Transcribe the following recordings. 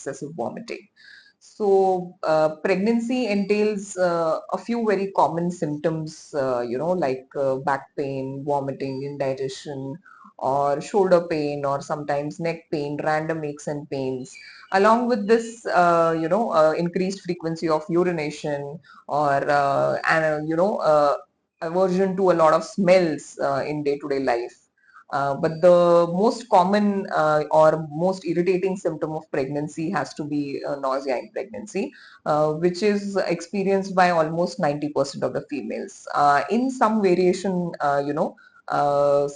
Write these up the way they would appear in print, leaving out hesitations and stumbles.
excessive vomiting. So pregnancy entails a few very common symptoms, like back pain, vomiting, indigestion, or shoulder pain, or sometimes neck pain, random aches and pains. Along with this, increased frequency of urination, or aversion to a lot of smells in day-to-day life. But the most common or most irritating symptom of pregnancy has to be nausea in pregnancy, which is experienced by almost 90% of the females. In some variation,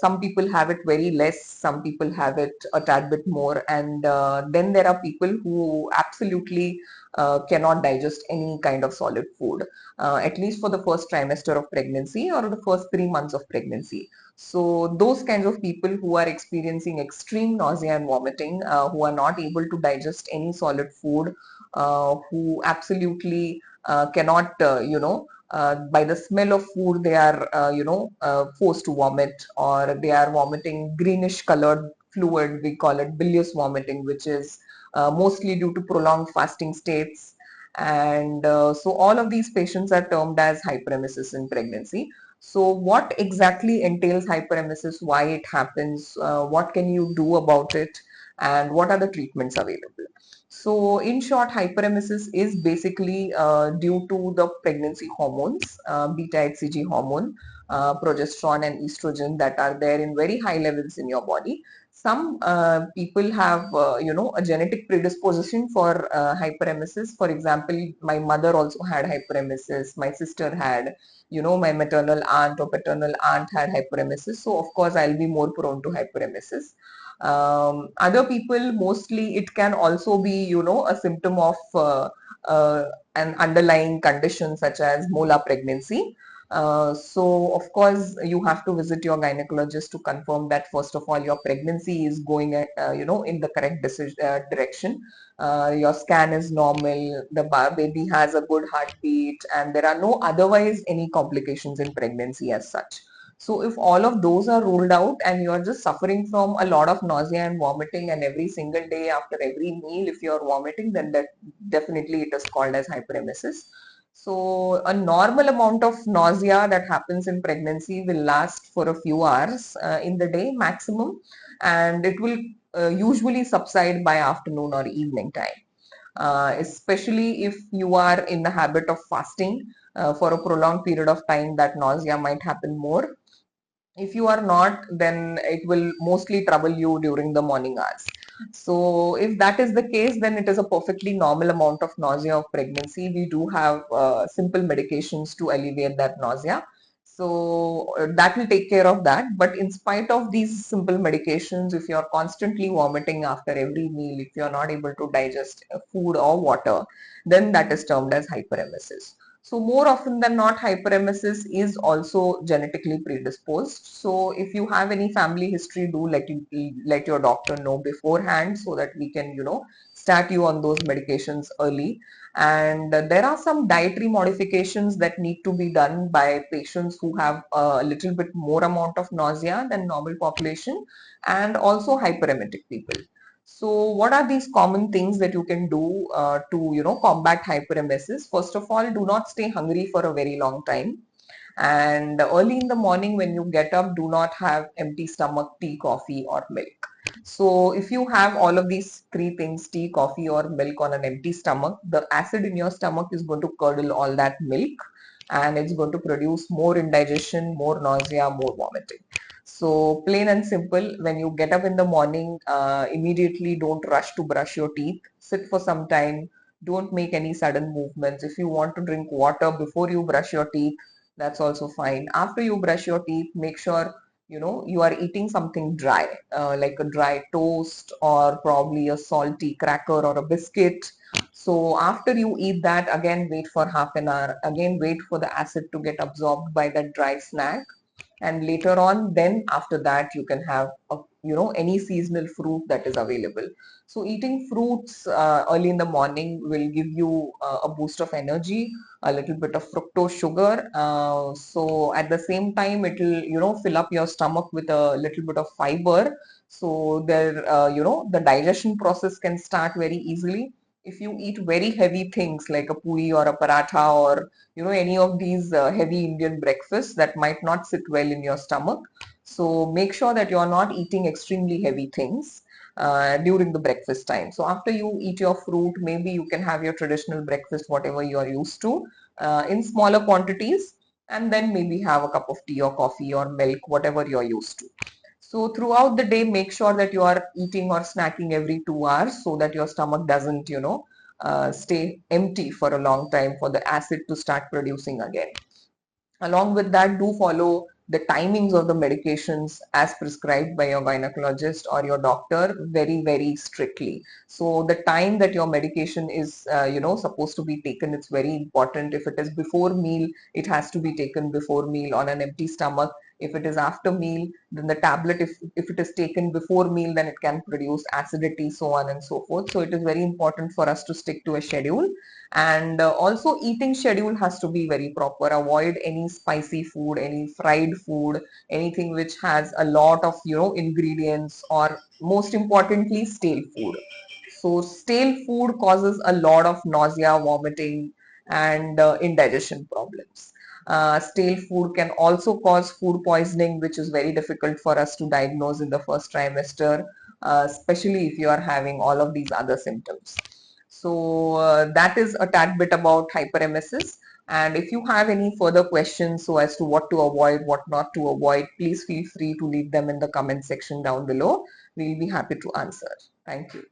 some people have it very less, some people have it a tad bit more, and then there are people who absolutely cannot digest any kind of solid food, at least for the first trimester of pregnancy or the first 3 months of pregnancy. So those kinds of people who are experiencing extreme nausea and vomiting, who are not able to digest any solid food, who absolutely cannot, by the smell of food, they are, forced to vomit, or they are vomiting greenish colored fluid. We call it bilious vomiting, which is mostly due to prolonged fasting states. And so all of these patients are termed as hyperemesis in pregnancy. So what exactly entails hyperemesis, why it happens, what can you do about it, and what are the treatments available? So in short, hyperemesis is basically due to the pregnancy hormones, beta-HCG hormone, progesterone and estrogen, that are there in very high levels in your body. Some people have, a genetic predisposition for hyperemesis. For example, my mother also had hyperemesis, my sister had, my maternal aunt or paternal aunt had hyperemesis. So of course, I'll be more prone to hyperemesis. Other people, mostly it can also be, a symptom of an underlying condition such as molar pregnancy. So of course you have to visit your gynecologist to confirm that first of all your pregnancy is going in the correct direction. Your scan is normal, the baby has a good heartbeat, and there are no otherwise any complications in pregnancy as such. So if all of those are ruled out and you're just suffering from a lot of nausea and vomiting, and every single day after every meal if you're vomiting, then that definitely it is called as hyperemesis. So a normal amount of nausea that happens in pregnancy will last for a few hours in the day maximum, and it will usually subside by afternoon or evening time. Especially if you are in the habit of fasting for a prolonged period of time, that nausea might happen more. If you are not, then it will mostly trouble you during the morning hours. So if that is the case, then it is a perfectly normal amount of nausea of pregnancy. We do have simple medications to alleviate that nausea. So that will take care of that. But in spite of these simple medications, if you're constantly vomiting after every meal, if you're not able to digest food or water, then that is termed as hyperemesis. So more often than not, hyperemesis is also genetically predisposed. So if you have any family history, do let your doctor know beforehand, so that we can, start you on those medications early. And there are some dietary modifications that need to be done by patients who have a little bit more amount of nausea than normal population, and also hyperemetic people. So what are these common things that you can do to, combat hyperemesis? First of all, do not stay hungry for a very long time. And early in the morning when you get up, do not have empty stomach tea, coffee or milk. So if you have all of these three things, tea, coffee or milk, on an empty stomach, the acid in your stomach is going to curdle all that milk, and it's going to produce more indigestion, more nausea, more vomiting. So plain and simple, when you get up in the morning, immediately don't rush to brush your teeth. Sit for some time. Don't make any sudden movements. If you want to drink water before you brush your teeth, that's also fine. After you brush your teeth, make sure you are eating something dry, like a dry toast or probably a salty cracker or a biscuit. So after you eat that, again wait for half an hour. Again wait for the acid to get absorbed by that dry snack, and later on, then after that you can have any seasonal fruit that is available. So eating fruits early in the morning will give you a boost of energy, a little bit of fructose sugar, so at the same time it will fill up your stomach with a little bit of fiber, so there the digestion process can start very easily. If you eat very heavy things like a puri or a paratha or any of these heavy Indian breakfasts, that might not sit well in your stomach. So make sure that you are not eating extremely heavy things during the breakfast time. So after you eat your fruit, maybe you can have your traditional breakfast, whatever you are used to, in smaller quantities, and then maybe have a cup of tea or coffee or milk, whatever you're used to. So throughout the day, make sure that you are eating or snacking every 2 hours so that your stomach doesn't, stay empty for a long time for the acid to start producing again. Along with that, do follow the timings of the medications as prescribed by your gynecologist or your doctor very, very strictly. So the time that your medication is, supposed to be taken, it's very important. If it is before meal, it has to be taken before meal on an empty stomach. If it is after meal, then the tablet, if it is taken before meal, then it can produce acidity, so on and so forth. So it is very important for us to stick to a schedule. And also eating schedule has to be very proper. Avoid any spicy food, any fried food, anything which has a lot of ingredients, or most importantly stale food. So stale food causes a lot of nausea, vomiting, and indigestion problems. Stale food can also cause food poisoning, which is very difficult for us to diagnose in the first trimester, especially if you are having all of these other symptoms. So that is a tad bit about hyperemesis. And if you have any further questions so as to what to avoid, what not to avoid, please feel free to leave them in the comment section down below. We'll be happy to answer. Thank you.